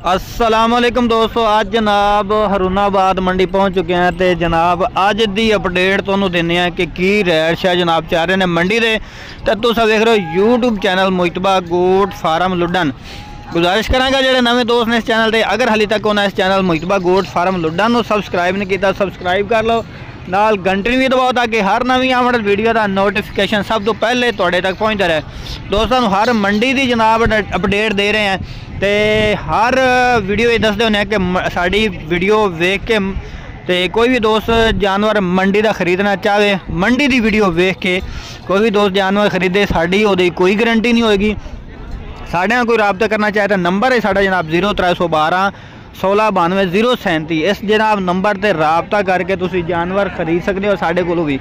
अस्सलामुअलैकुम दोस्तों, आज जनाब हरुणाबाद मंडी पहुंच चुके हैं। तो जनाब अज की अपडेट तुहानू देने हैं कि की रेट है जनाब चाह रहे हैं मंडी दे। तो तुम वेख रहे हो यूट्यूब चैनल मुजतबा गोट फार्म लुडन। गुजारिश करांगा जो नवे दोस्त ने इस चैनल से, अगर हाली तक उन्हें इस चैनल मुजतबा गोट फार्म लुडन सबसक्राइब नहीं किया, सबसक्राइब कर लो, नाल घंटी भी दबाओ ताकि हर नवी आमद वीडियो का नोटिफिकेशन सब तो पहले तुहाडे तक पहुँचता रहे। दोस्तों हर मंडी की जनाब अपडेट दे रहे हैं तो हर वीडियो ये दसते होने कि साड़ी वीडियो वेख के ते कोई भी दोस्त जानवर मंडी का खरीदना चाहे, मंडी की वीडियो वेख के कोई भी दोस्त जानवर खरीदे, साड़ी ओदी कोई गारंटी नहीं होगी। साढ़े कोई रबता करना चाहे तो नंबर है साढ़ा जनाब 0312 16 92 037। इस जनाब नंबर पर रबता करके तुम जानवर खरीद सकते हो साढ़े को भी।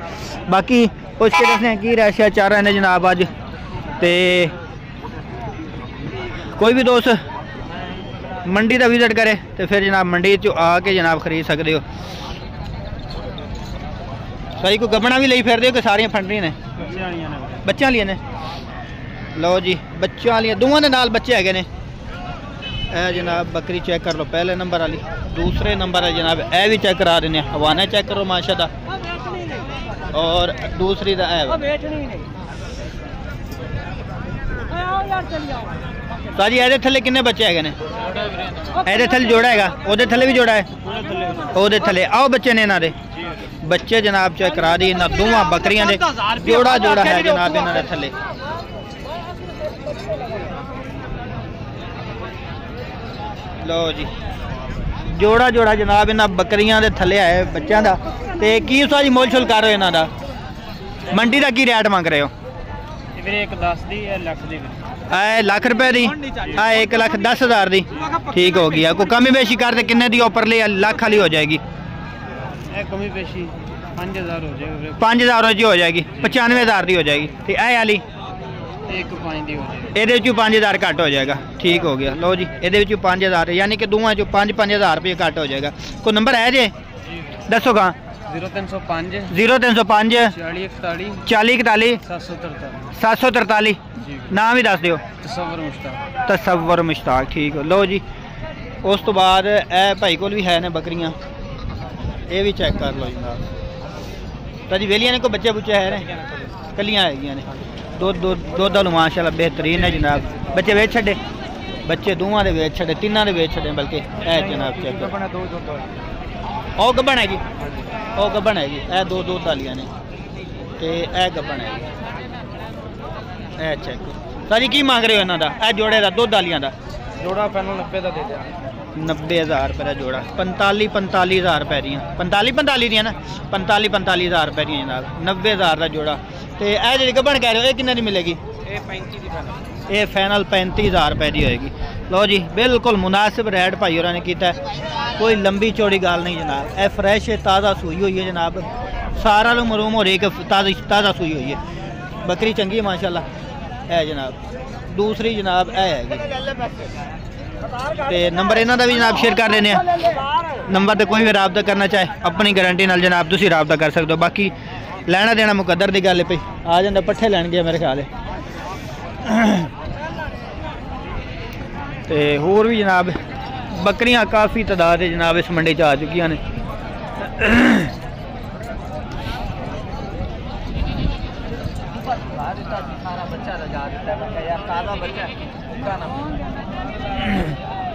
बाकी पुछ के दसने की रैशिया चाह रहे हैं जनाब अज। तो कोई भी दोस्त मंडी का विजिट करे तो फिर जनाब मंडी चो आके जनाब खरीद सकते हो। सही को गबना भी ले फिर कि सारिया फंडरी ने बच्चों वाली ने। लो जी बच्चों वाली दोवों के नाल बच्चे है ने। जनाब बकरी चेक कर लो पहले नंबर वाली, दूसरे नंबर है जनाब ए भी चेक करा देने, हवाना चेक करो माशा दा, और दूसरी दा साजी ए थले किन्ने बच्चे है ने? ए थले जोड़ा है, ओदे थले भी जोड़ा है, ओदे थले आओ बच्चे ने इन्हों बच्चे जनाब चेक करा दी। इन्होंने दोवां बकरियां दे जोड़ा जोड़ा है जनाब इन्होंने थले। लो जी जोड़ा जोड़ा जनाब इन्होंने बकरियां दे थले है बच्चों का। तो की साजी मोल छोल कर रहे हो इन्हों का? मंडी का की रेट मंग रहे हो? लाख रुपए दी 1,10,000 दी ठीक हो गया। कोई कमी बेशी कर किन्ने दी ऊपर ले लाख वाली हो जाएगी? कमी बेशी 5,000 हो जाएगी, 5,000 जी हो जाएगी, 95,000 दी हो जाएगी। ठीक है वाली ये 5,000 घट हो जाएगा। ठीक हो गया। लो जी ये 5,000 यानी कि दोवां चो 5,000 रुपये घट हो जाएगा। कोई नंबर है जे दसो कहाँ? 0305 40 41 743 नाम ही दस दो। तसव्वुर मुश्ताक ठीक हो। लो जी उस तो बाद ए भाई को भी है ने बकरियां, ये भी चेक कर लो जनाब। ताजी वेलियां ने कोई बच्चे बुच्चे है ने? कलियां है ने दुध माशाल्लाह बेहतरीन है जनाब। बच्चे वेच छे, बच्चे दोवां दे वेच छे, तिन्हां दे वेच छे बल्कि ए जनाब चेक ओ गब्बन है जी, ओ गब्बन है जी, ए दो तालियां ने ते ए गब्बन है जी। ए चेक सारी की मांग रहे हो इन्हों का? ए जोड़े का दुध वालियां का जोड़ा पैनल 90 का दे दिया। 90,000 रुपये का जोड़ा, 45,000 रुपए दी, 45 दी ना, 45,000 रुपए दी जनाब, 90,000 का जोड़ा। तो यह जी गब्बन कह रहे हो ये कितने की मिलेगी? ये फाइनल 35,000 रुपए की होएगी। लो जी बिल्कुल मुनासिब रेट भाई होरां ने कीता है, कोई लंबी चौड़ी गाल नहीं जनाब। ए फ्रैश है, ताज़ा सूई हुई है जनाब, सारा लोग मरूम हो रही है, ताज़ा सूई हुई है बकरी, चंगी है माशाल्लाह है जनाब। दूसरी जनाब है तो नंबर इन्हों का भी जनाब शेयर कर देने। नंबर तो कोई भी रबता करना चाहे अपनी गारंटी नाल जनाब तुसीं रबता कर सकते हो। बाकी लेना देना मुकद्दर की गल पे आ जाता, पट्ठे लैन गया मेरे ख्याल है। तो होर भी जनाब बकरियां काफ़ी तादाद है जनाब इस मंडी आ चुकी ने।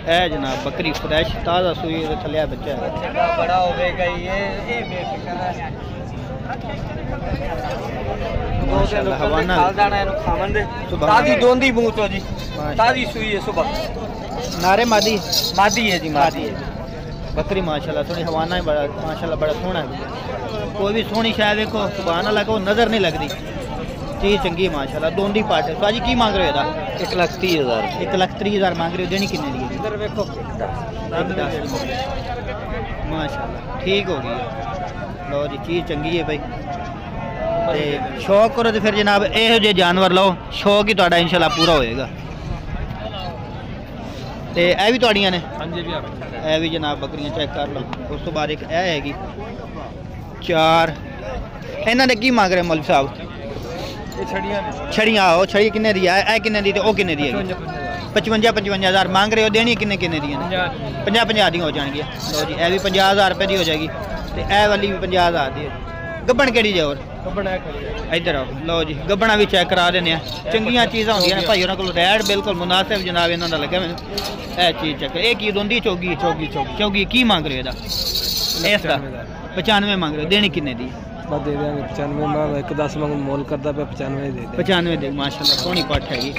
है जनाब बकरी फ्रैश ताज़ा सुई थलिया बच्चा है, बड़ा होगा नारे मादी है जी, मादी है बकरी माशाल्लाह थोड़ी हवाना ही बड़ा माशाल्लाह बड़ा सोहना है। कोई भी सोहनी शायद देखो सुभान अल्लाह को नज़र नहीं लगती, चीज़ चंगी माशाल्लाह। दोंदी पाट है। तो की मांग रहे हो? 1,30,000 1,30,000 मांग रहे हो, देनी कितने दी? इधर देखो माशाल्लाह ठीक हो गई। लो जी चीज़ चंगी है भाई। तो शौक करो तो फिर जनाब यहो जे जानवर लो, शौक ही तुहाडा इंशाल्लाह पूरा होएगा। तो यह भी तुहाड़ियां ने? यह भी जनाब बकरियां चेक कर लो। उस तो बाद एक यह हैगी 4। इन्हों ने की मांग रहे मौलवी साहब? छड़ियाँ छड़ी किन्ने दी है? किन्ने दी ते ओ किन्ने दी है? 55-55 मांग रहे हो, देनी किन्ने किन्ने दी? 50-50 दी हो जाएगी। लो जी, यह भी 50,000 रुपये की हो जाएगी, तो यह वाली भी 50,000 दी। गब्बन केड़ी जे? और इधर आओ। लो जी, गब्बना भी चेक करा देने, चंगियां चीज़ां होंदियां ने भाई, उन्होंने रेट बिल्कुल मुनासिब जनाब इन्हों का लगे मैंने। यह चीज़ चेक, एक की दोंदी चौगी चौगी की मांग रहे हो? इसका 95 मांग रहे हो, देनी किन्ने दी? दे देंगे 95 में, एक 10 मंग मोल करता पे 95 दे 95 दे। माशाल्लाह सोहनी पट हैगी।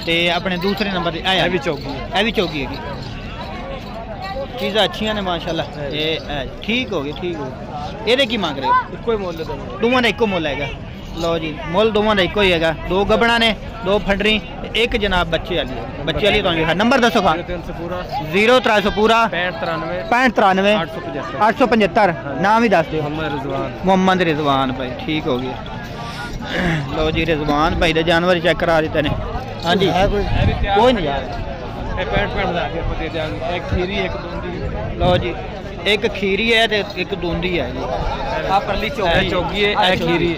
ते अपने दूसरे नंबर ते आया भी चौगी, है भी चौगी हैगी। चीज़ां अच्छियां ने माशाल्लाह। ये ठीक हो गई, ठीक हो गई। ये की मांग रहे हो? इको ही मोल, दोवां दा इको मोल हैगा। लो जी, मोल दोवां दा इको ही हैगा। 2 गबड़ा ने, 2 फंडरी, एक जनाब बच्चे वाली तो नंबर दसो खा। 0300 पूरा 6593 875। नाम ही दस दो। मोहम्मद रिजवान भाई, ठीक हो गया। लो जी, रिजवान भाई दे जानवर चेक करा देते ने। हाँ जी, कोई नहीं यार। 65 एक खीरी एक दूंदी। लो जी, एक खीरी है ते एक दूंदी है जी। आ परली चौगी है, ए खीरी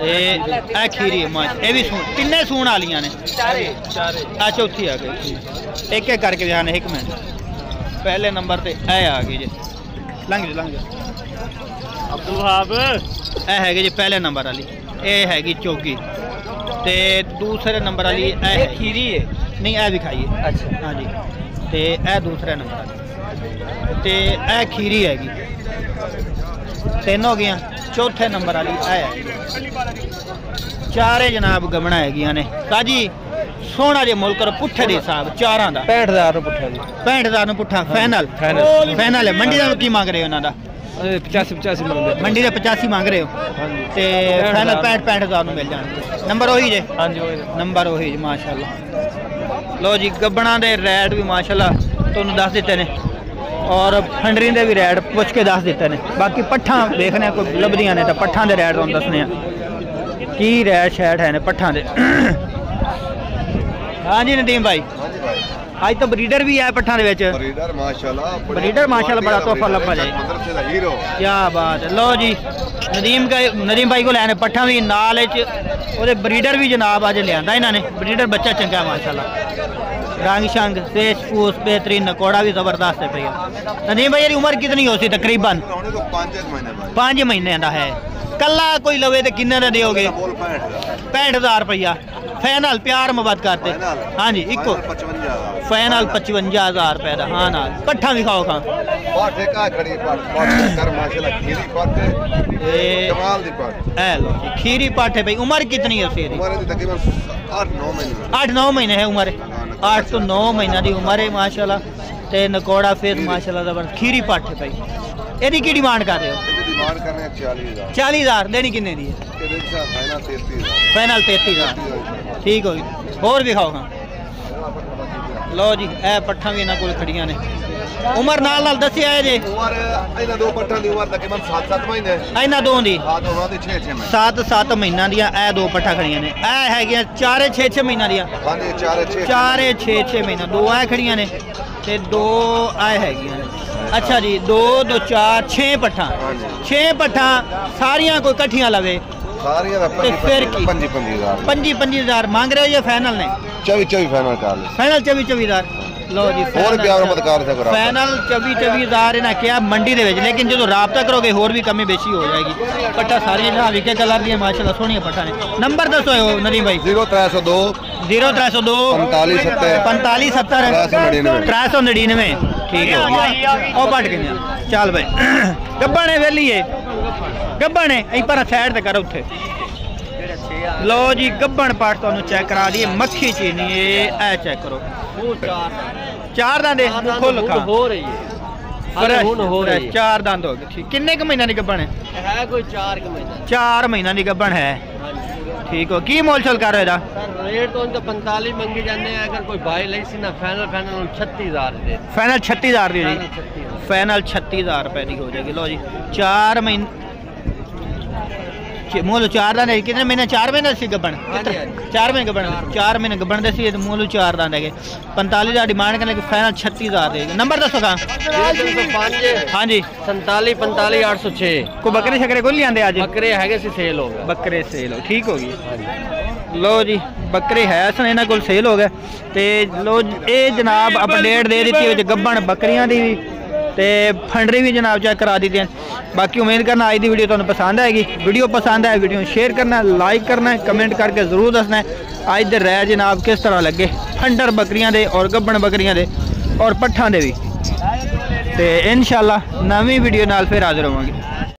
ए खीरी है मां। ये भी सून किन्ने सून वालियां ने? चारे। आ चौथी आ गई। एक एक करके ध्यान, एक मिनट। पहले नंबर ते ए आ गई जी। लंघ जा अब्दुल वहाब। ए है जी पहले नंबर वाली, ए हैगी चौकी। ते दूसरे नंबर वाली ए खीरी है, नहीं ए भी खाइए। अच्छा हाँ जी, ते ए दूसरे नंबर वाली, ते ए खीरी हैगी। 3 हो गया। चौथे नंबर वाली है, चारे जनाब गमना है ने। साजी सोना जे मुल्क पुट्ठे दे हिसाब चारां दा 65,000 पुट्ठा। 65,000 पुट्ठा फाइनल है। मंडी का की मांग रहे हो? उन्होंने 85 मंगदे। मंडी के 85 मांग रहे हो, ते फाइनल 65,000 मिल जाए। नंबर वही जे? हाँ जी, नंबर वही जी। माशाल्लाह। लो जी, गब्बना दे रेट भी माशाल्लाह तुहानू दस दिते ने, और फंडरी दे भी रेट पुछ के दस दिते ने। बाकी पट्ठा देखने कोई लभदियां ने, तो पट्ठा दे रेट तुहानू दसने की रेट शैट है ने पट्ठा दे। हाँ जी नदीम भाई, आज तो ब्रीडर भी है पट्ठा दे विच। ब्रीडर माशाल्लाह बड़ा तोहफा लभा जाए। क्या बात है। लो जी, नदीम भाई को लैने पट्ठा भी नाल ओदे ब्रीडर भी जनाब अज लिया इन्होंने। ब्रीडर बच्चा चंगा माशाल्लाह, रंग शंग पेश फूस बेहतरीन, नकोड़ा भी जबरदस्त है भैया। नदीम भाई उम्र कितनी हो सी? तकरीबन 5 महीने का है। कला कोई लवे तो किन्ने का दोगे? 65,000 रुपया फाइनल। प्यार मुहब्बत करते। हाँ जी, इको फाइनल 55,000 रुपये का। हाँ नाल पट्ठा भी खाओ खा। लो खीरी पाठ है भाई। उम्र कितनी है उसकी? 8-9 महीने है उम्र। 8 तो 9 महीना की उम्र है माशाल्लाह। ते नकोड़ा फेस माशाल्लाह जबरदस्त। खीरी पाठ है भाई। यदि की डिमांड कर रहे हो? 40,000। देनी किन्ने दी है? फाइनल 33,000। ठीक हो गई। होर भी खाओ खां। लो जी, ए पट्ठा भी इन्होंने कोल खड़ियां ने। उम्र नाल नाल दसिया है जे? इन्हां दो दी 7-7 महीना दियां ए 2 पट्ठा खड़ियां ने। ए हैगियां 4-6 महीना दियां। 4-6 महीना 2 ए खड़ियां ने, ते 2 ए हैगियां ने। अच्छा जी, 2 2 4 6 पट्ठा। 6 पट्ठा सारियां कोई कट्ठियां लवे ते फिर की 25,000 मांग रहे हो या फाइनल ने? 24 फाइनल कर ले। फाइनल 24,000। लो जी, और प्यार मत कर दे करा। फाइनल 24,000 इन्हें क्या मंडी दे विच, लेकिन जो राबता करोगे होर भी कमी बेशी हो जाएगी। पट्टा सारी जनाब इक्के कलर दी माशाल्लाह सोहनी पट्टा ने। नंबर दसो नदीम भाई। 0302 45 70 399। ठीक हो गया। ओ पट गया। चल भाई, गब्बा ने वेली है, गब्बा ने यहीं पर साइड ते करो उथे। लो जी, गब्बन पाठ तुहानू चेक करा दी। मक्खी चीनी ए चेक करो। 4 दंद खोल खा हो रही है। 4 दंद हो गए। ठीक। किन्ने क महीना दी गब्बन है? कोई 4 महीना दी गब्बन है। ठीक हो। की मोल छोल कर रहे? रेट तो 45 मंगी जाते हैं। अगर कोई भाई ले सी ना फाइनल 36,000 दे। फाइनल 36,000 दी जी। फाइनल 36,000 रुपए की हो जाएगी। लो जी, 4 महीने मोल 4 दाने। कितने महीने? 4 महीने सी गब्बन। 4 महीने गब्बन। 4 महीने गब्बन दे सी, मोल 4 दाने है। 45,000 डिमांड करने की, फाइनल 36,000 देगी। नंबर दसो का। हाँ जी, 47 45 806। कोई बकरे शकरे को नहीं आते? आज बकरे है सेल हो गए। बकरे सेल हो। ठीक होगी। लो जी बकरे है सन इन्हां कोल सेल हो गए ते लो ये जनाब अपडेट दे दी है गब्बन बकरियां दी भी ते फंडरी भी जनाब चेक करा दी हैं। बाकी उम्मीद करना आज की वीडियो तुहानूं पसंद आएगी। वीडियो पसंद आए वीडियो शेयर करना लाइक करना कमेंट करके जरूर दसना अज दे रै जनाब किस तरह लगे फंडर बकरियां दे और गब्बन बकरियां दे और पट्ठां दे भी। ते इंशाअल्लाह नवीं वीडियो नाल फिर हाजिर होवांगे।